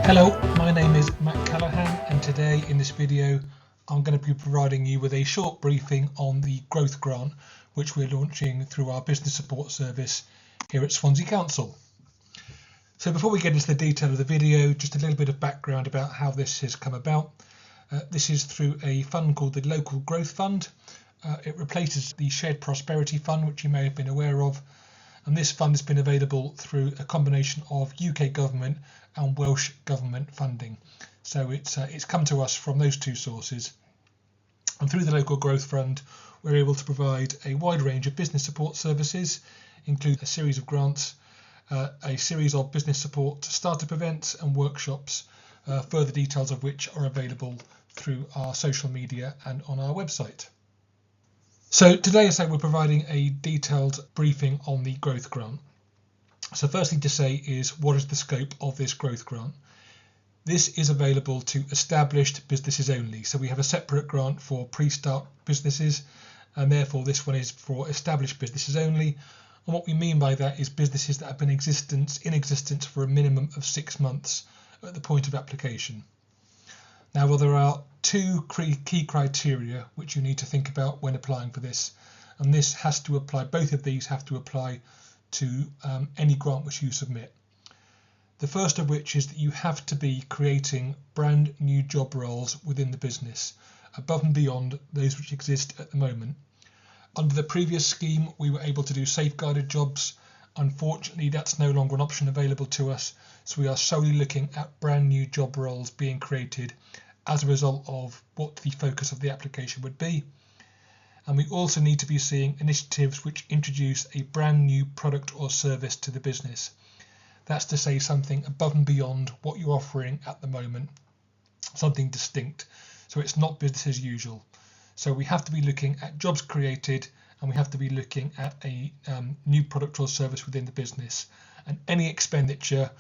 Hello, my name is Matt Callahan, and today in this video I'm going to be providing you with a short briefing on the growth grant which we're launching through our business support service here at Swansea Council. So before we get into the detail of the video, just a little bit of background about how this has come about. This is through a fund called the Local Growth Fund. It replaces the Shared Prosperity Fund, which you may have been aware of. And this fund has been available through a combination of UK government and Welsh government funding. So it's come to us from those two sources. And through the Local Growth Fund, we're able to provide a wide range of business support services, including a series of grants, a series of business support startup events and workshops, further details of which are available through our social media and on our website. So today, as I say, we're providing a detailed briefing on the growth grant. So first thing to say is, what is the scope of this growth grant? This is available to established businesses only. So we have a separate grant for pre-start businesses, and therefore this one is for established businesses only. And what we mean by that is businesses that have been in existence for a minimum of 6 months at the point of application. Now, well, there are two key criteria which you need to think about when applying for this, and this has to apply, both of these have to apply to any grant which you submit. The first of which is that you have to be creating brand new job roles within the business, above and beyond those which exist at the moment. Under the previous scheme, we were able to do safeguarded jobs. Unfortunately, that's no longer an option available to us, so we are solely looking at brand new job roles being created as a result of what the focus of the application would be. And we also need to be seeing initiatives which introduce a brand new product or service to the business. That's to say, something above and beyond what you're offering at the moment, something distinct. So it's not business as usual. So we have to be looking at jobs created, and we have to be looking at a new product or service within the business. And any expenditure,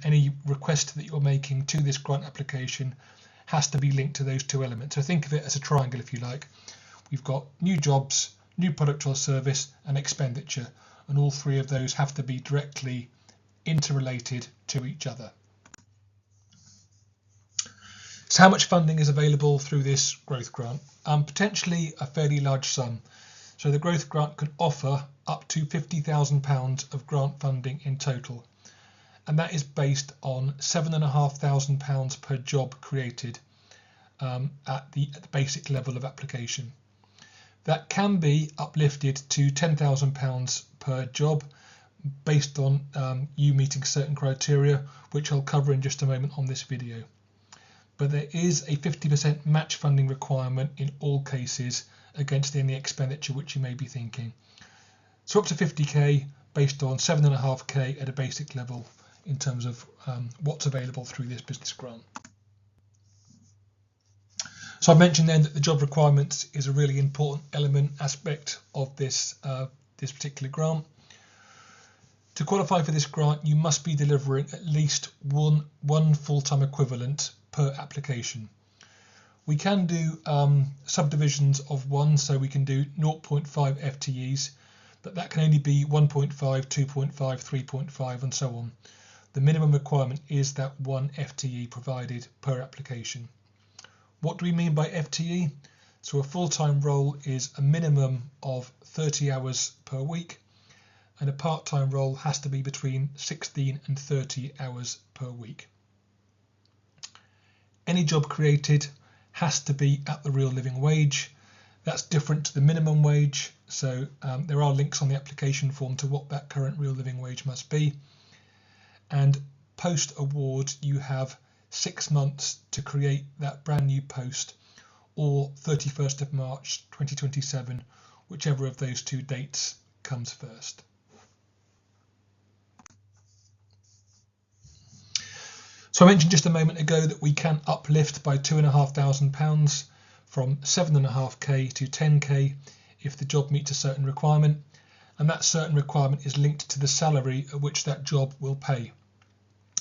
any request that you're making to this grant application has to be linked to those two elements. So think of it as a triangle, if you like. We've got new jobs, new product or service, and expenditure, and all three of those have to be directly interrelated to each other. So how much funding is available through this growth grant? Potentially a fairly large sum. So the growth grant can offer up to £50,000 of grant funding in total, and that is based on £7,500 per job created at the basic level of application. That can be uplifted to £10,000 per job based on you meeting certain criteria, which I'll cover in just a moment on this video. But there is a 50% match funding requirement in all cases against any expenditure which you may be thinking. So up to 50k based on 7.5k at a basic level in terms of what's available through this business grant. So I mentioned then that the job requirements is a really important aspect of this particular grant. To qualify for this grant, you must be delivering at least one full-time equivalent per application. We can do subdivisions of one, so we can do 0.5 FTEs, but that can only be 1.5, 2.5, 3.5 and so on. The minimum requirement is that 1 FTE provided per application. What do we mean by FTE? So a full-time role is a minimum of 30 hours per week, and a part-time role has to be between 16 and 30 hours per week. Any job created has to be at the real living wage. That's different to the minimum wage, so there are links on the application form to what that current real living wage must be. And post-award, you have 6 months to create that brand new post, or 31st of March 2027, whichever of those two dates comes first. So I mentioned just a moment ago that we can uplift by £2,500 from 7.5k to 10k if the job meets a certain requirement, and that certain requirement is linked to the salary at which that job will pay.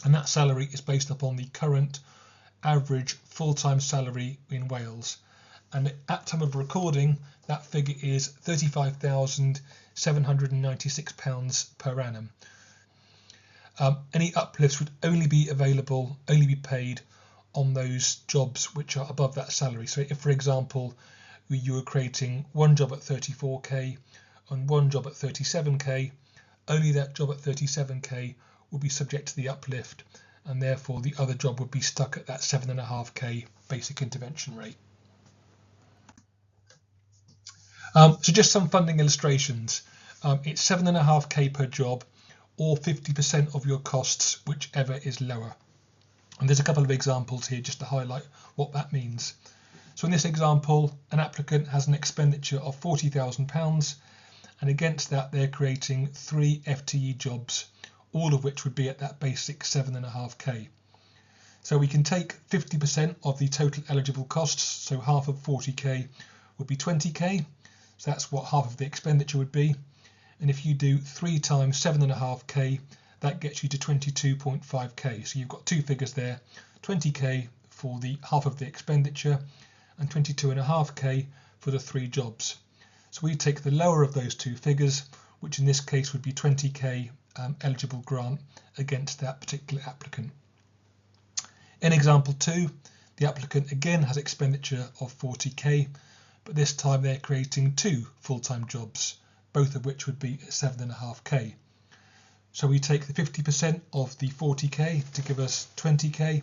And that salary is based upon the current average full-time salary in Wales. And at time of recording, that figure is £35,796 per annum. Any uplifts would only be paid on those jobs which are above that salary. So if, for example, you were creating one job at 34k and one job at 37k, only that job at 37k will be subject to the uplift, and therefore the other job would be stuck at that 7.5k basic intervention rate. So just some funding illustrations. It's 7.5k per job, or 50% of your costs, whichever is lower. And there's a couple of examples here just to highlight what that means. So in this example, an applicant has an expenditure of £40,000, and against that they're creating 3 FTE jobs, all of which would be at that basic 7.5k. So we can take 50% of the total eligible costs, so half of 40k would be 20k, so that's what half of the expenditure would be. And if you do 3 times 7.5k, that gets you to 22.5k. So you've got two figures there, 20k for the half of the expenditure and 22.5k for the 3 jobs. So we take the lower of those two figures, which in this case would be 20k eligible grant against that particular applicant. In example 2, the applicant again has expenditure of 40k, but this time they're creating 2 full-time jobs, both of which would be 7.5k. So we take the 50% of the 40k to give us 20k,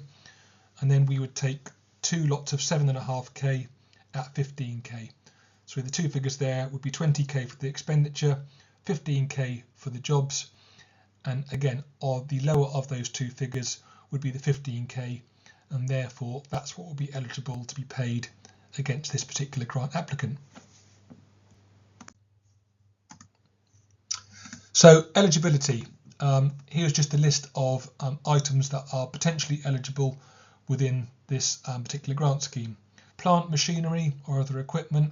and then we would take 2 lots of 7.5k at 15k. So the two figures there would be 20k for the expenditure, 15k for the jobs, and again, the lower of those two figures would be the 15k, and therefore that's what will be eligible to be paid against this particular grant applicant. So eligibility. Here's just a list of items that are potentially eligible within this particular grant scheme. Plant machinery or other equipment,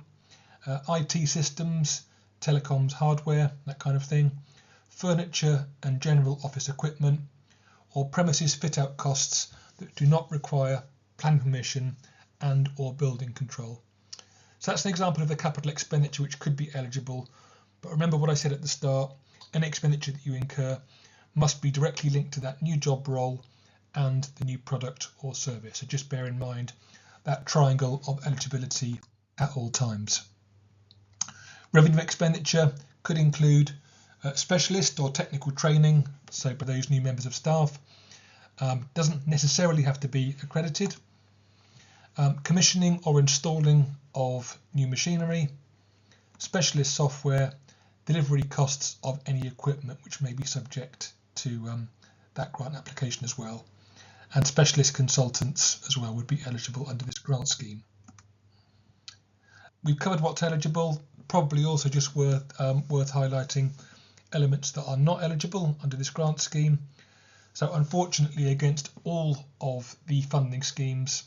IT systems, telecoms hardware, that kind of thing, furniture and general office equipment, or premises fit out costs that do not require planning permission and or building control. So that's an example of the capital expenditure which could be eligible, but remember what I said at the start, any expenditure that you incur must be directly linked to that new job role and the new product or service. So just bear in mind that triangle of eligibility at all times. Revenue expenditure could include specialist or technical training, so for those new members of staff. Doesn't necessarily have to be accredited. Commissioning or installing of new machinery, specialist software, delivery costs of any equipment which may be subject to that grant application as well, and specialist consultants as well would be eligible under this grant scheme. We've covered what's eligible, probably also just worth highlighting elements that are not eligible under this grant scheme. So unfortunately, against all of the funding schemes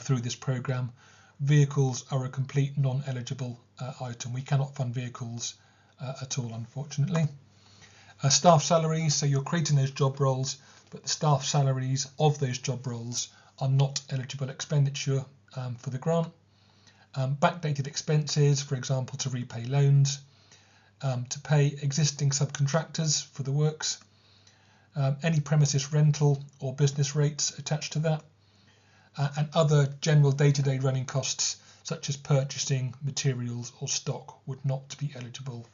through this programme, vehicles are a complete non-eligible item. We cannot fund vehicles at all, unfortunately. Staff salaries, so you're creating those job roles, but the staff salaries of those job roles are not eligible expenditure for the grant. Backdated expenses, for example, to repay loans, to pay existing subcontractors for the works, any premises rental or business rates attached to that, and other general day-to-day running costs such as purchasing materials or stock would not be eligible,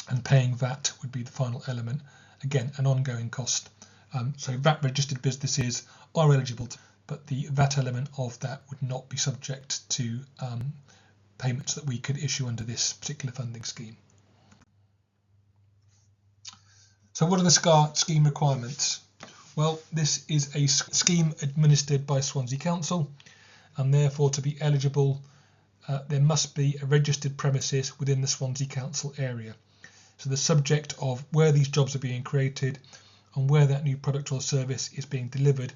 and paying VAT would be the final element, again an ongoing cost. So VAT registered businesses are eligible, but the VAT element of that would not be subject to payments that we could issue under this particular funding scheme. So what are the scheme requirements? Well, this is a scheme administered by Swansea Council, and therefore to be eligible there must be a registered premises within the Swansea Council area. So the subject of where these jobs are being created and where that new product or service is being delivered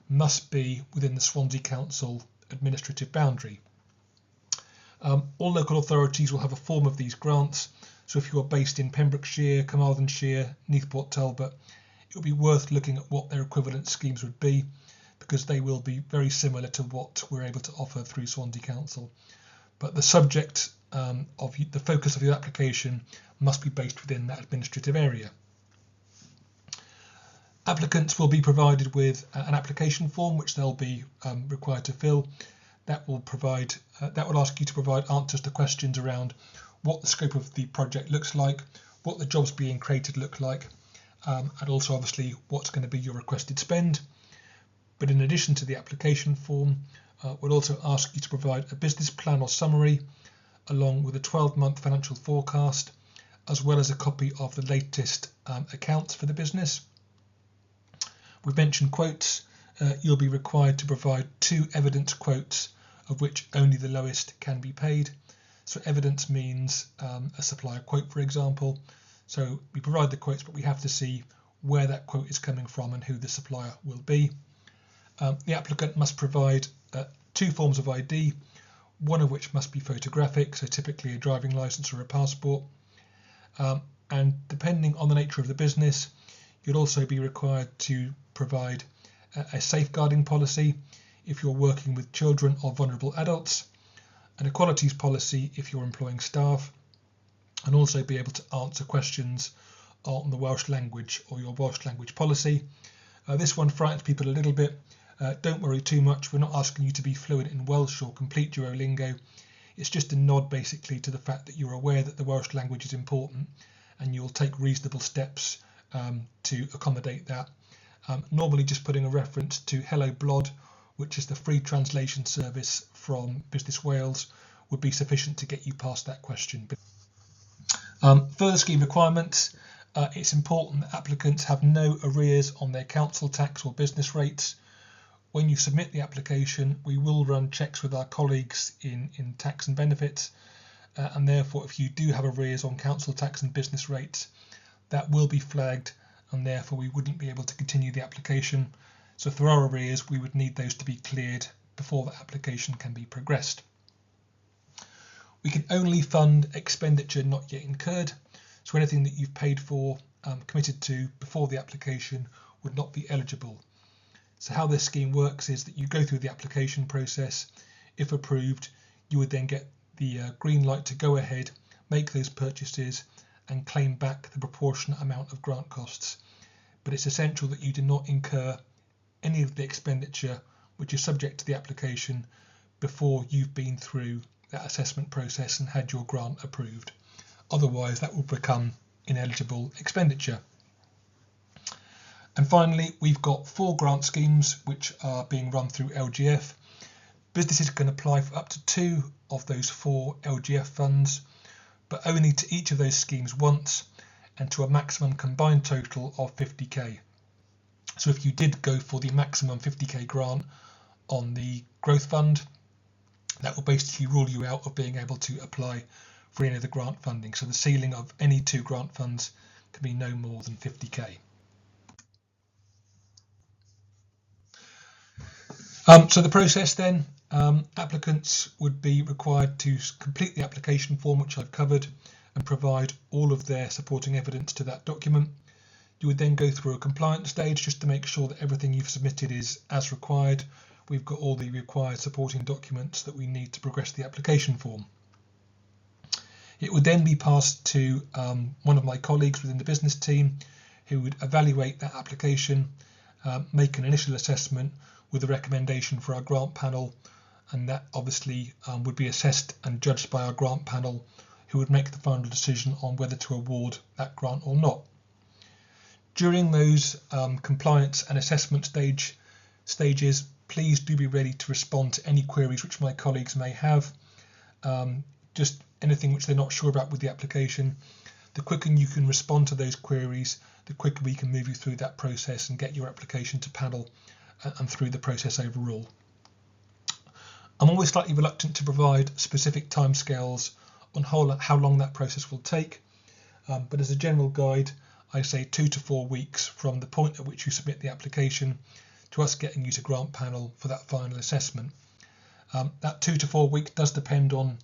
must be within the Swansea Council administrative boundary. All local authorities will have a form of these grants, so if you are based in Pembrokeshire, Carmarthenshire, Neathport, Talbot, it will be worth looking at what their equivalent schemes would be, because they will be very similar to what we're able to offer through Swansea Council. But the subject of the focus of your application must be based within that administrative area. Applicants will be provided with an application form which they'll be required to fill. That will ask you to provide answers to questions around what the scope of the project looks like, what the jobs being created look like, and also obviously what's going to be your requested spend. But in addition to the application form, we'll also ask you to provide a business plan or summary along with a 12-month financial forecast, as well as a copy of the latest accounts for the business. We've mentioned quotes. You'll be required to provide 2 evidence quotes, of which only the lowest can be paid. So evidence means a supplier quote, for example. So we provide the quotes, but we have to see where that quote is coming from and who the supplier will be. The applicant must provide 2 forms of ID, one of which must be photographic, so typically a driving license or a passport. And depending on the nature of the business, you'll also be required to provide a safeguarding policy if you're working with children or vulnerable adults, an equalities policy if you're employing staff, and also be able to answer questions on the Welsh language or your Welsh language policy. This one frightens people a little bit. Don't worry too much. We're not asking you to be fluent in Welsh or complete Duolingo. It's just a nod basically to the fact that you're aware that the Welsh language is important and you'll take reasonable steps to accommodate that. Normally just putting a reference to Hello Blod, which is the free translation service from Business Wales, would be sufficient to get you past that question. Further scheme requirements. It's important that applicants have no arrears on their council tax or business rates. When you submit the application, we will run checks with our colleagues in tax and benefits, and therefore if you do have arrears on council tax and business rates, that will be flagged, and therefore we wouldn't be able to continue the application. So if there are arrears, we would need those to be cleared before the application can be progressed. We can only fund expenditure not yet incurred, so anything that you've paid for, committed to before the application would not be eligible. So how this scheme works is that you go through the application process. If approved, you would then get the green light to go ahead, make those purchases and claim back the proportionate amount of grant costs. But it's essential that you do not incur any of the expenditure which is subject to the application before you've been through that assessment process and had your grant approved. Otherwise that will become ineligible expenditure. And finally, we've got 4 grant schemes which are being run through LGF. Businesses can apply for up to 2 of those 4 LGF funds, but only to each of those schemes once and to a maximum combined total of 50k. So if you did go for the maximum 50k grant on the growth fund, that will basically rule you out of being able to apply for any of the grant funding. So the ceiling of any 2 grant funds can be no more than 50k. So the process then, applicants would be required to complete the application form, which I've covered, and provide all of their supporting evidence to that document. You would then go through a compliance stage just to make sure that everything you've submitted is as required. We've got all the required supporting documents that we need to progress the application form. It would then be passed to one of my colleagues within the business team who would evaluate that application, make an initial assessment with a recommendation for our grant panel, and that obviously would be assessed and judged by our grant panel, who would make the final decision on whether to award that grant or not. During those compliance and assessment stages, please do be ready to respond to any queries which my colleagues may have. Just anything which they're not sure about with the application. The quicker you can respond to those queries, the quicker we can move you through that process and get your application to panel and through the process overall. I'm always slightly reluctant to provide specific timescales on how long that process will take, but as a general guide, I say 2 to 4 weeks from the point at which you submit the application to us getting you to grant panel for that final assessment. That 2 to 4 weeks does depend on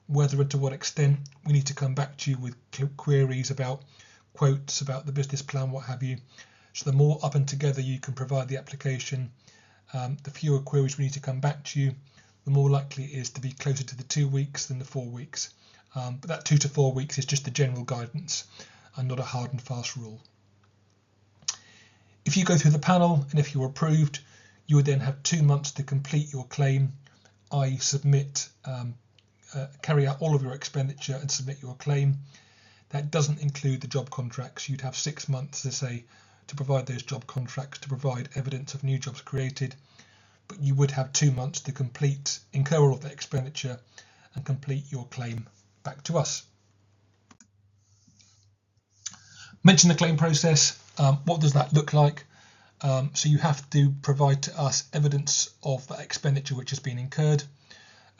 whether and to what extent we need to come back to you with queries about quotes, about the business plan, what have you. So the more up and together you can provide the application, the fewer queries we need to come back to you, the more likely it is to be closer to the 2 weeks than the 4 weeks. But that 2 to 4 weeks is just the general guidance and not a hard and fast rule. If you go through the panel and if you're approved, you would then have 2 months to complete your claim, i.e. submit, carry out all of your expenditure and submit your claim. That doesn't include the job contracts. You'd have 6 months, to say, to provide those job contracts, to provide evidence of new jobs created, but you would have 2 months to incur all of that expenditure and complete your claim back to us. Mention the claim process. What does that look like? So you have to provide to us evidence of that expenditure which has been incurred.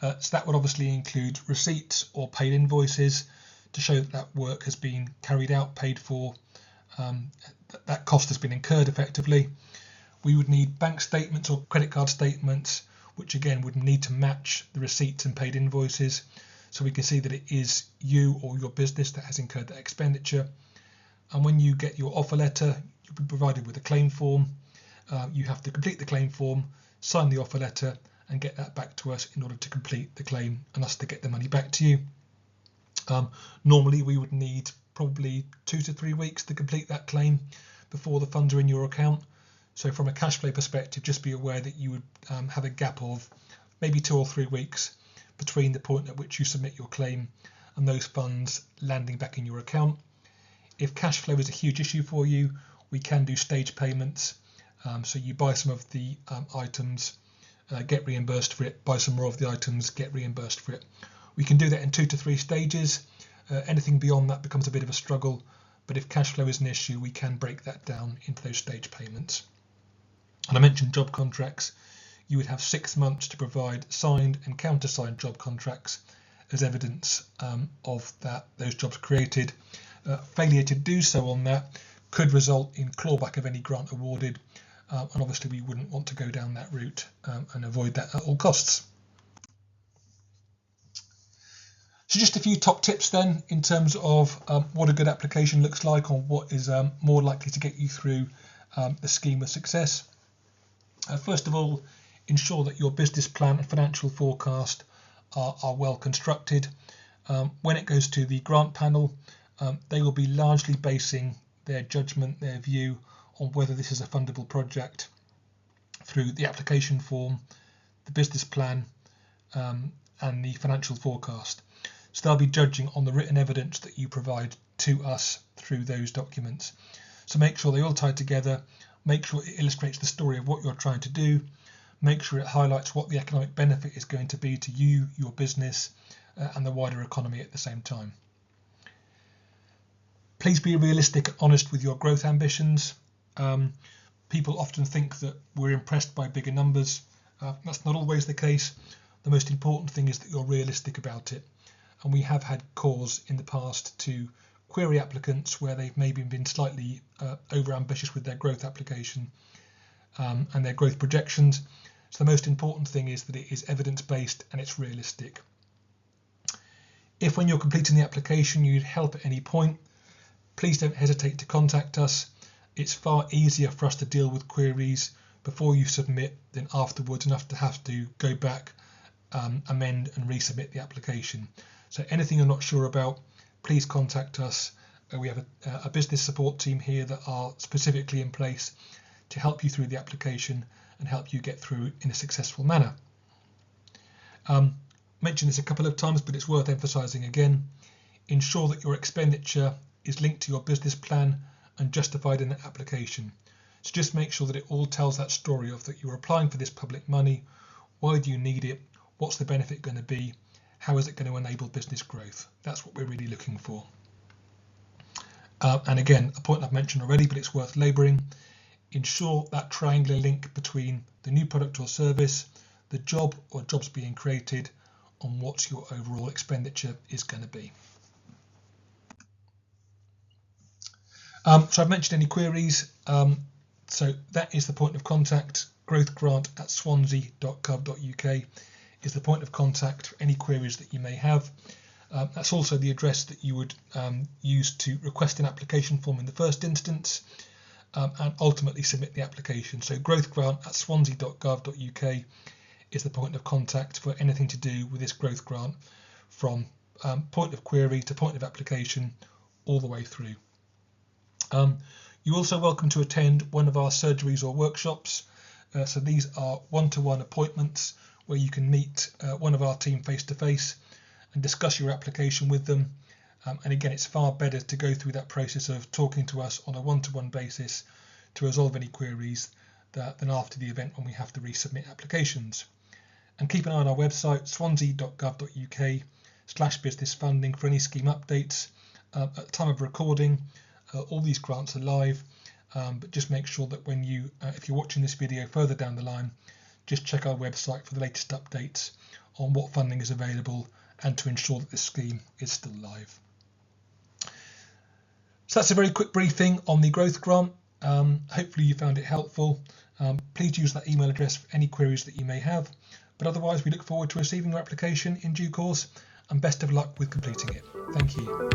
So that would obviously include receipts or paid invoices to show that that work has been carried out, paid for, that cost has been incurred effectively. We would need bank statements or credit card statements, which again would need to match the receipts and paid invoices, so we can see that it is you or your business that has incurred that expenditure. And when you get your offer letter, you'll be provided with a claim form. You have to complete the claim form, sign the offer letter, and get that back to us in order to complete the claim and us to get the money back to you. Normally we would need probably 2 to 3 weeks to complete that claim before the funds are in your account. So from a cash flow perspective, just be aware that you would have a gap of maybe 2 or 3 weeks between the point at which you submit your claim and those funds landing back in your account. If cash flow is a huge issue for you, we can do stage payments. So you buy some of the items, get reimbursed for it, buy some more of the items, get reimbursed for it. We can do that in 2 to 3 stages. Anything beyond that becomes a bit of a struggle, but if cash flow is an issue, we can break that down into those stage payments. And I mentioned job contracts. You would have 6 months to provide signed and countersigned job contracts as evidence of those jobs created. Failure to do so on that could result in clawback of any grant awarded, and obviously we wouldn't want to go down that route and avoid that at all costs. So just a few top tips then in terms of what a good application looks like, or what is more likely to get you through the scheme with success. First of all, ensure that your business plan and financial forecast are well constructed. When it goes to the grant panel, they will be largely basing their judgment, their view on whether this is a fundable project through the application form, the business plan, and the financial forecast. So they'll be judging on the written evidence that you provide to us through those documents. So make sure they all tie together, make sure it illustrates the story of what you're trying to do, make sure it highlights what the economic benefit is going to be to you, your business, and the wider economy at the same time. Please be realistic and honest with your growth ambitions. People often think that we're impressed by bigger numbers. That's not always the case. The most important thing is that you're realistic about it. And we have had cause in the past to query applicants where they've maybe been slightly over ambitious with their growth application and their growth projections. So the most important thing is that it is evidence based and it's realistic. If when you're completing the application you need help at any point, please don't hesitate to contact us. It's far easier for us to deal with queries before you submit than afterwards, enough to have to go back, amend and resubmit the application. So anything you're not sure about, please contact us. We have a business support team here that are specifically in place to help you through the application and help you get through in a successful manner. Mentioned this a couple of times, but it's worth emphasising again. Ensure that your expenditure is linked to your business plan and justified in the application. So just make sure that it all tells that story of that you're applying for this public money. Why do you need it? What's the benefit going to be? How is it going to enable business growth? That's what we're really looking for. And again, a point I've mentioned already, but it's worth labouring. Ensure that triangular link between the new product or service, the job or jobs being created, on what your overall expenditure is going to be. So I've mentioned any queries. So that is the point of contact. growthgrant@swansea.gov.uk is the point of contact for any queries that you may have. That's also the address that you would use to request an application form in the first instance and ultimately submit the application. So growthgrant@swansea.gov.uk is the point of contact for anything to do with this growth grant, from point of query to point of application all the way through. You're also welcome to attend one of our surgeries or workshops. So these are one-to-one appointments where you can meet one of our team face-to-face and discuss your application with them. And again, it's far better to go through that process of talking to us on a one-to-one basis to resolve any queries than after the event when we have to resubmit applications. And keep an eye on our website, swansea.gov.uk/business funding for any scheme updates. At the time of recording, all these grants are live, but just make sure that when if you're watching this video further down the line, just check our website for the latest updates on what funding is available and to ensure that this scheme is still live. So that's a very quick briefing on the growth grant. Hopefully you found it helpful. Please use that email address for any queries that you may have. But otherwise, we look forward to receiving your application in due course, and best of luck with completing it. Thank you.